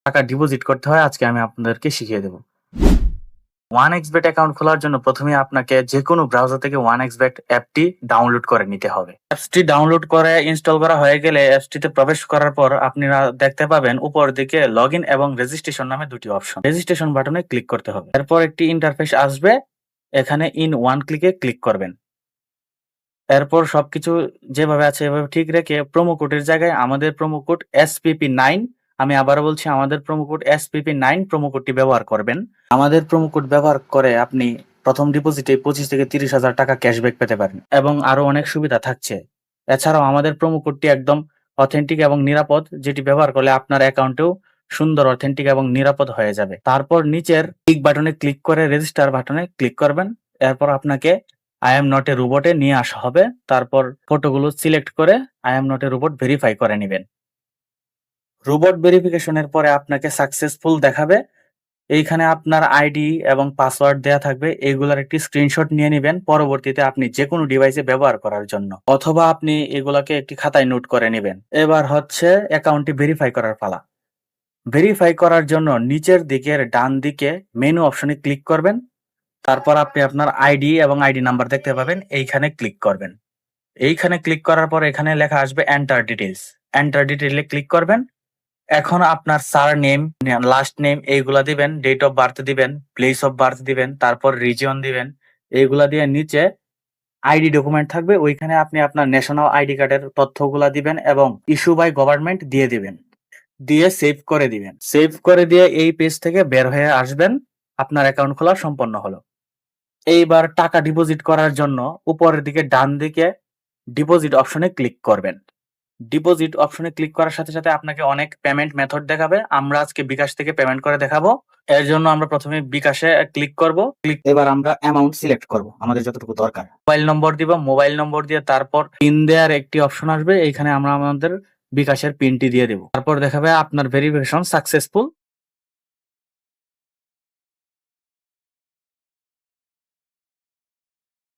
টাকা ডিপোজিট করতে হয় আজকে আমি আপনাদেরকে শিখিয়ে দেব। 1xBet অ্যাকাউন্ট খোলার জন্য প্রথমে আপনাকে যেকোনো ব্রাউজার থেকে 1xBet অ্যাপটি ডাউনলোড করে নিতে হবে। অ্যাপসটি ডাউনলোড করে ইনস্টল করা হয়ে গেলে অ্যাপসটিতে প্রবেশ করার পর আপনারা দেখতে পাবেন উপর দিকে লগইন এবং রেজিস্ট্রেশন নামে দুটি অপশন। রেজিস্ট্রেশন বাটনে ক্লিক করতে হবে। এরপর একটি ইন্টারফেস আসবে, এখানে ইন ওয়ান ক্লিকে ক্লিক করবেন। এরপর সবকিছু যেভাবে আছে এভাবে ঠিক রেখে প্রোমো কোডের জায়গায় আমাদের প্রোমো কোড SPP9, আমি আবারও বলছি আমাদের প্রোমো কোড SPP9 প্রোমো কোডটি ব্যবহার করবেন। আমাদের প্রোমো কোড ব্যবহার করে আপনি প্রথম ডিপোজিটে 25 থেকে 30,000 টাকা ক্যাশব্যাক পেতে পারেন এবং আরো অনেক সুবিধা থাকছে। এছাড়াও আমাদের প্রোমো কোডটি একদম অথেন্টিক এবং নিরাপদ, যেটি ব্যবহার করলে আপনার অ্যাকাউন্টেও সুন্দর অথেন্টিক এবং নিরাপদ হয়ে যাবে। তারপর নিচের ক্লিক বাটনে ক্লিক করে রেজিস্টার বাটনে ক্লিক করবেন। এরপর আপনাকে আই এম নট এ রোবটে নিয়ে আসা হবে। তারপর ফটোগুলো সিলেক্ট করে I am not a robot verify করে নেবেন। রোবট ভেরিফিকেশনের পরে আপনাকে সাকসেসফুল দেখাবে। এইখানে আপনার আইডি এবং পাসওয়ার্ড দেয়া থাকবে, এইগুলার একটি স্ক্রিনশট নিয়ে নেবেন পরবর্তীতে আপনি যে কোনো ডিভাইসে ব্যবহার করার জন্য, অথবা আপনি এগুলাকে একটি খাতায় নোট করে নেবেন। এবার হচ্ছে অ্যাকাউন্টটি ভেরিফাই করার পালা। ভেরিফাই করার জন্য নিচের দিকের ডান দিকে মেনু অপশনে ক্লিক করবেন। তারপর আপনি আপনার আইডি এবং আইডি নাম্বার দেখতে পাবেন, এইখানে ক্লিক করবেন। এইখানে ক্লিক করার পর এখানে লেখা আসবে এন্টার ডিটেইলস। এন্টার ডিটেইলে ক্লিক করবেন। এখন আপনার সার নেম, লাস্ট নেম এইগুলা দিবেন, ডেট অফ বার্থ দিবেন, প্লেস অফ বার্থ দিবেন, তারপর রিজিয়ন দিবেন। এইগুলা দিয়ে নিচে আইডি ডকুমেন্ট থাকবে, ওইখানে আপনি আপনার ন্যাশনাল আইডি কার্ডের তথ্যগুলা দিবেন এবং ইস্যু বাই গভর্নমেন্ট দিয়ে দিবেন। দিয়ে সেভ করে দিবেন। সেভ করে দিয়ে এই পেজ থেকে বের হয়ে আসবেন। আপনার অ্যাকাউন্ট খোলা সম্পন্ন হলো। এইবার টাকা ডিপোজিট করার জন্য উপরের দিকে ডান দিকে ডিপোজিট অপশনে ক্লিক করবেন। ডিপোজিট অপশনে ক্লিক করার সাথে সাথে আপনাকে অনেক পেমেন্ট মেথড দেখাবে। আমরা আজকে বিকাশ থেকে পেমেন্ট করে দেখাবো। এর জন্য আমরা প্রথমে বিকাশে ক্লিক করব। এবার আমরা অ্যামাউন্ট সিলেক্ট করব, আমাদের যতটুকু দরকার। মোবাইল নম্বর দিব, মোবাইল নম্বর দিয়ে তারপর পিন দেওয়ার একটি অপশন আসবে, এইখানে আমরা আমাদের বিকাশের পিনটি দিয়ে দেব। তারপর দেখাবে আপনার ভেরিফিকেশন সাকসেসফুল।